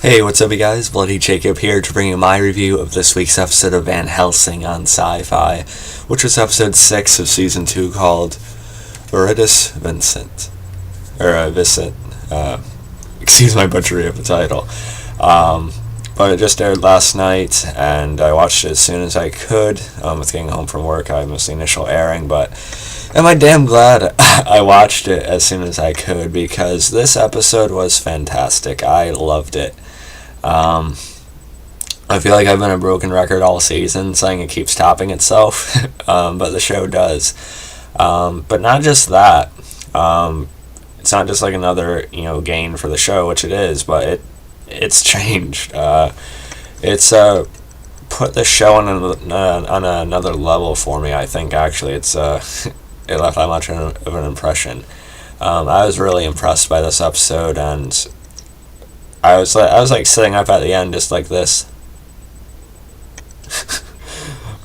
Hey, what's up, you guys? Bloody Jacob here to bring you my review of this week's episode of Van Helsing on Syfy, which was episode 6 of season 2 called Veritas Vincit. Excuse my butchery of the title. But it just aired last night, and I watched it as soon as I could. With getting home from work, I missed the initial airing, but am I damn glad I watched it as soon as I could, because this episode was fantastic. I loved it. I feel like I've been a broken record all season, saying it keeps topping itself, but the show does. But not just that. It's not just like another, gain for the show, which it is, but it's changed. It's put the show on another level for me. I think actually it left that much of an impression. I was really impressed by this episode, and I was like sitting up at the end just like this.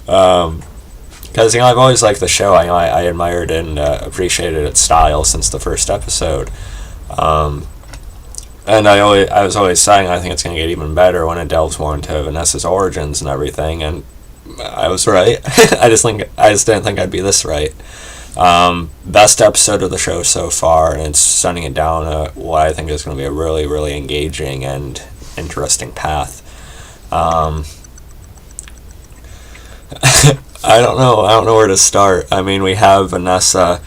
Because I've always liked the show. I admired and appreciated its style since the first episode. And I was always saying I think it's going to get even better when it delves more into Vanessa's origins and everything, and I was right. I just didn't think I'd be this right. Best episode of the show so far, and it's sending it down what I think is going to be a really, really engaging and interesting path. I don't know where to start. I mean, we have Vanessa,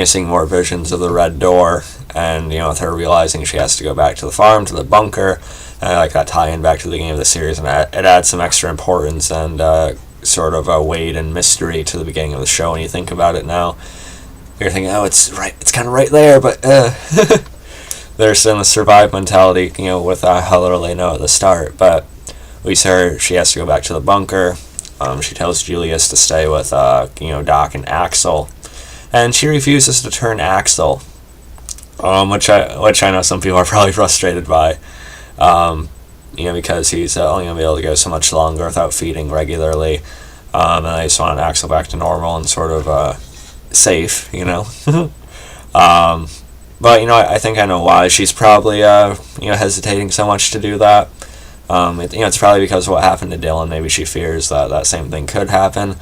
seeing more visions of the Red Door, and with her realizing she has to go back to the farm, to the bunker. And I like that tie-in back to the beginning of the series, and it adds some extra importance and sort of a weight and mystery to the beginning of the show. When you think about it now, you're thinking, oh, it's kind of right there, but there's in the survive mentality, with how little they know at the start. But we see her; she has to go back to the bunker. She tells Julius to stay with Doc and Axel, and she refuses to turn Axel, which I know some people are probably frustrated by. Because he's only going to be able to go so much longer without feeding regularly. And I just want Axel back to normal and sort of safe, But, I think I know why she's probably, hesitating so much to do that. It's probably because of what happened to Dylan. Maybe she fears that same thing could happen.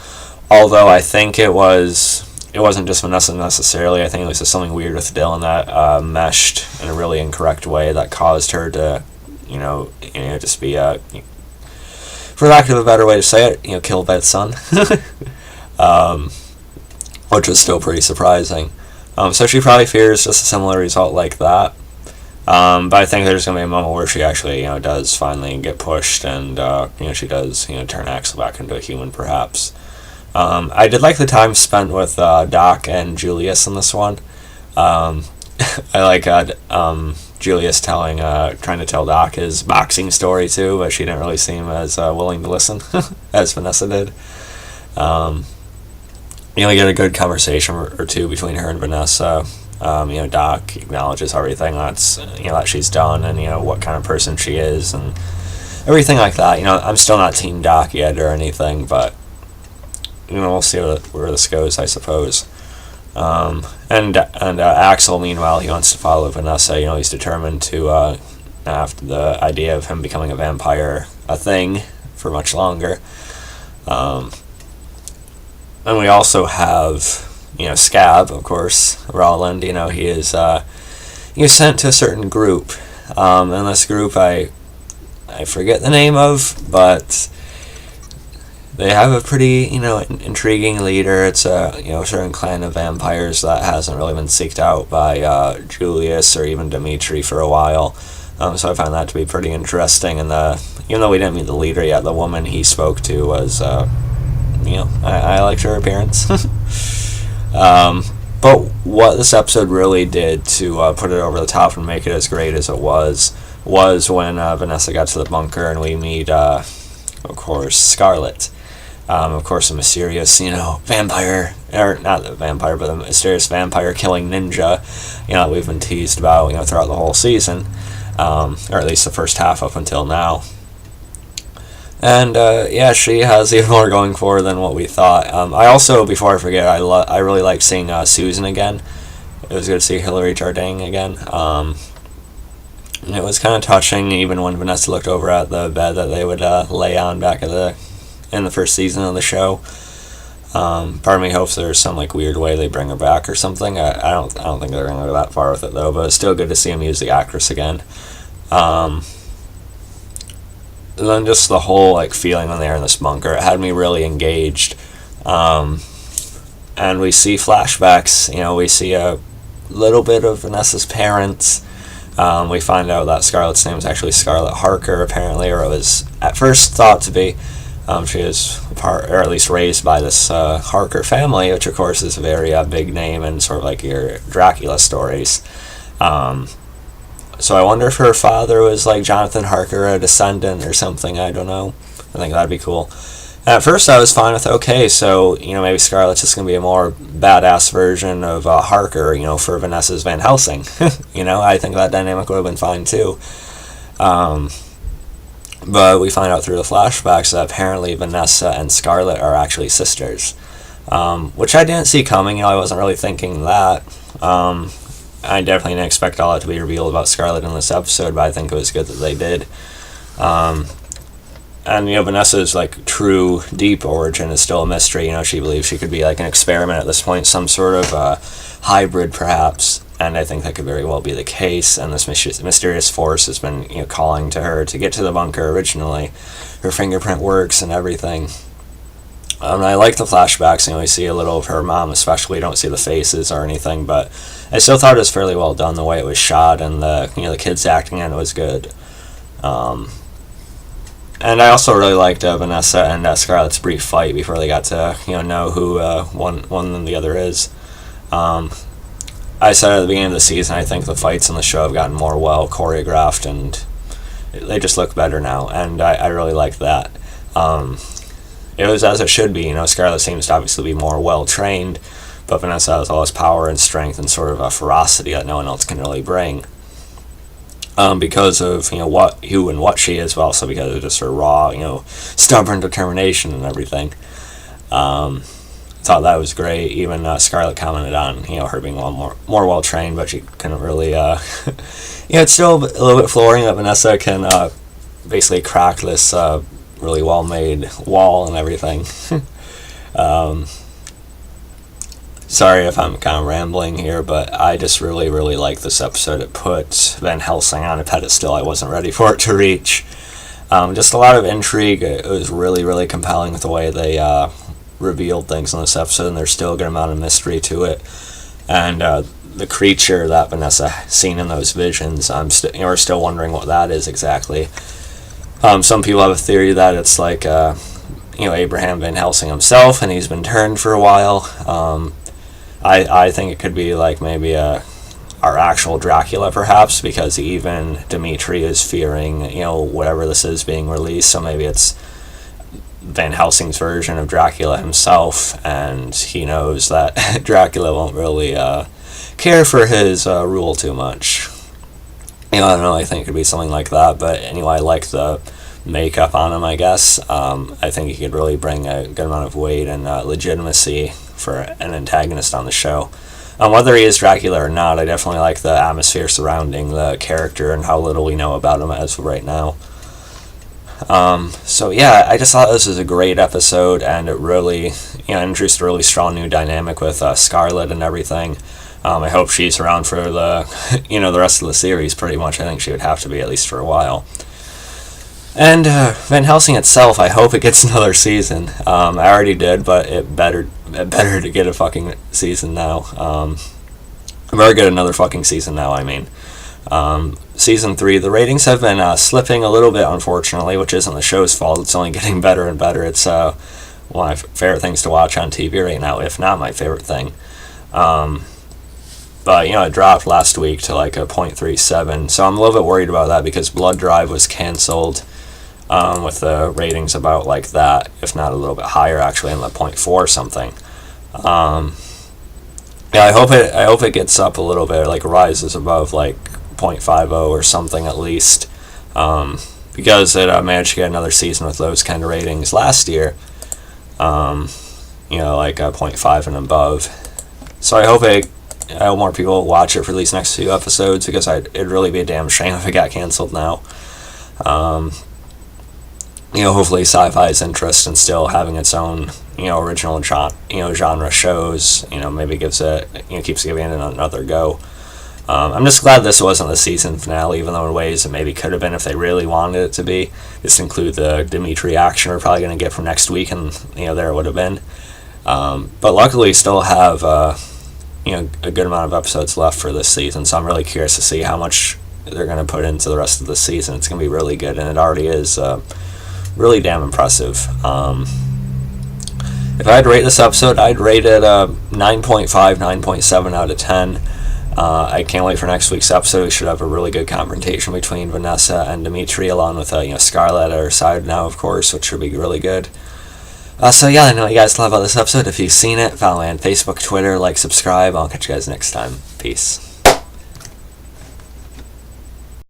Although I think it wasn't just Vanessa necessarily. I think it was just something weird with Dylan that meshed in a really incorrect way that caused her to, just be, for lack of a better way to say it, killed by its son. Which was still pretty surprising. So she probably fears just a similar result like that. But I think there's going to be a moment where she actually, does finally get pushed, and, she does, turn Axel back into a human, perhaps. I did like the time spent with Doc and Julius in this one. I like Julius trying to tell Doc his boxing story too, but she didn't really seem as willing to listen as Vanessa did. You get a good conversation or two between her and Vanessa. Doc acknowledges everything that she's done, and what kind of person she is, and everything like that. I'm still not Team Doc yet or anything, but we'll see where this goes, I suppose. And Axel, meanwhile, he wants to follow Vanessa. He's determined to, after the idea of him becoming a vampire a thing for much longer. And we also have, Scab, of course, Roland. He is sent to a certain group. And this group I forget the name of, but they have a pretty, intriguing leader. It's a, certain clan of vampires that hasn't really been seeked out by Julius or even Dimitri for a while. So I found that to be pretty interesting. And even though we didn't meet the leader yet, the woman he spoke to was, I liked her appearance. But what this episode really did to put it over the top and make it as great as it was when Vanessa got to the bunker and we meet, of course, Scarlett. Of course, a mysterious, vampire, or not the vampire, but the mysterious vampire killing ninja, that we've been teased about, throughout the whole season, or at least the first half up until now. And, she has even more going for her than what we thought. I also, before I forget, I really like seeing Susan again. It was good to see Hilary Jardine again. And it was kind of touching, even when Vanessa looked over at the bed that they would lay on back in the first season of the show. Part of me hopes there's some like weird way they bring her back or something. I don't think they're gonna go that far with it though. But it's still good to see him use the actress again. And then just the whole like feeling when they're in this bunker, it had me really engaged. And we see flashbacks. We see a little bit of Vanessa's parents. We find out that Scarlett's name is actually Scarlett Harker, apparently, or it was at first thought to be. She was part, or at least raised by this Harker family, which of course is a very big name in sort of like your Dracula stories. So I wonder if her father was like Jonathan Harker, a descendant or something. I don't know. I think that'd be cool. At first I was fine with, okay, so, maybe Scarlett's just going to be a more badass version of Harker, for Vanessa's Van Helsing. I think that dynamic would have been fine too. But we find out through the flashbacks that apparently Vanessa and Scarlett are actually sisters. Which I didn't see coming, I wasn't really thinking that. I definitely didn't expect all that to be revealed about Scarlett in this episode, but I think it was good that they did. And Vanessa's like true deep origin is still a mystery. She believes she could be like an experiment at this point, some sort of hybrid perhaps, and I think that could very well be the case. And this mysterious force has been calling to her to get to the bunker originally. Her fingerprint works and everything. I like the flashbacks. We see a little of her mom, especially. Don't see the faces or anything, but I still thought it was fairly well done the way it was shot, and the kids acting in it was good. And I also really liked Vanessa and Scarlett's brief fight before they got to know who one and the other is. I said at the beginning of the season, I think the fights in the show have gotten more well choreographed, and they just look better now, and I really liked that. It was as it should be. Scarlett seems to obviously be more well trained, but Vanessa has all this power and strength and sort of a ferocity that no one else can really bring. Because of who and what she is, but also because of just her raw, stubborn determination and everything. Thought that was great. Even Scarlett commented on her being more well trained, but she couldn't really. It's still a little bit flooring that Vanessa can basically crack this really well made wall and everything. Sorry if I'm kind of rambling here, but I just really, really like this episode. It put Van Helsing on a pedestal I wasn't ready for it to reach. Just a lot of intrigue. It was really, really compelling with the way they revealed things in this episode, and there's still a good amount of mystery to it. And the creature that Vanessa seen in those visions, we're still wondering what that is exactly. Some people have a theory that it's like Abraham Van Helsing himself, and he's been turned for a while. I think it could be like maybe our actual Dracula perhaps, because even Dimitri is fearing whatever this is being released, so maybe it's Van Helsing's version of Dracula himself, and he knows that Dracula won't really care for his rule too much. I don't know, I think it could be something like that, but anyway, I like the makeup on him, I guess. I think he could really bring a good amount of weight and legitimacy for an antagonist on the show. Whether he is Dracula or not, I definitely like the atmosphere surrounding the character and how little we know about him as of right now. So yeah, I just thought this was a great episode, and it really introduced a really strong new dynamic with Scarlett and everything. I hope she's around for the the rest of the series pretty much. I think she would have to be, at least for a while. And Van Helsing itself, I hope it gets another season. I already did, but it better to get a fucking season now. Better get another fucking season now, I mean. Season 3, the ratings have been slipping a little bit, unfortunately, which isn't the show's fault. It's only getting better and better. It's one of my favorite things to watch on TV right now, if not my favorite thing. But, it dropped last week to like a 0.37, so I'm a little bit worried about that because Blood Drive was canceled with the ratings about like that, if not a little bit higher, actually, in the 0.4 something. Yeah, I hope it gets up a little bit, like rises above like 0.50 or something at least, because it managed to get another season with those kind of ratings last year, like 0.5 and above. So I hope it I hope more people watch it for these next few episodes, because it'd really be a damn shame if it got canceled now. Hopefully Syfy's interest in still having its own, original genre shows, maybe gives it, keeps giving it another go. I'm just glad this wasn't the season finale, even though in ways it maybe could have been if they really wanted it to be. Just include the Dimitri action we're probably going to get from next week, and, there it would have been. But luckily we still have, a good amount of episodes left for this season, so I'm really curious to see how much they're going to put into the rest of the season. It's going to be really good, and it already is really damn impressive. If I'd rate this episode, I'd rate it 9.5, 9.7 out of 10. I can't wait for next week's episode. We should have a really good confrontation between Vanessa and Dimitri, along with Scarlett at her side now, of course, which should be really good. So yeah, I know you guys love about this episode. If you've seen it, follow me on Facebook, Twitter, subscribe. I'll catch you guys next time. Peace.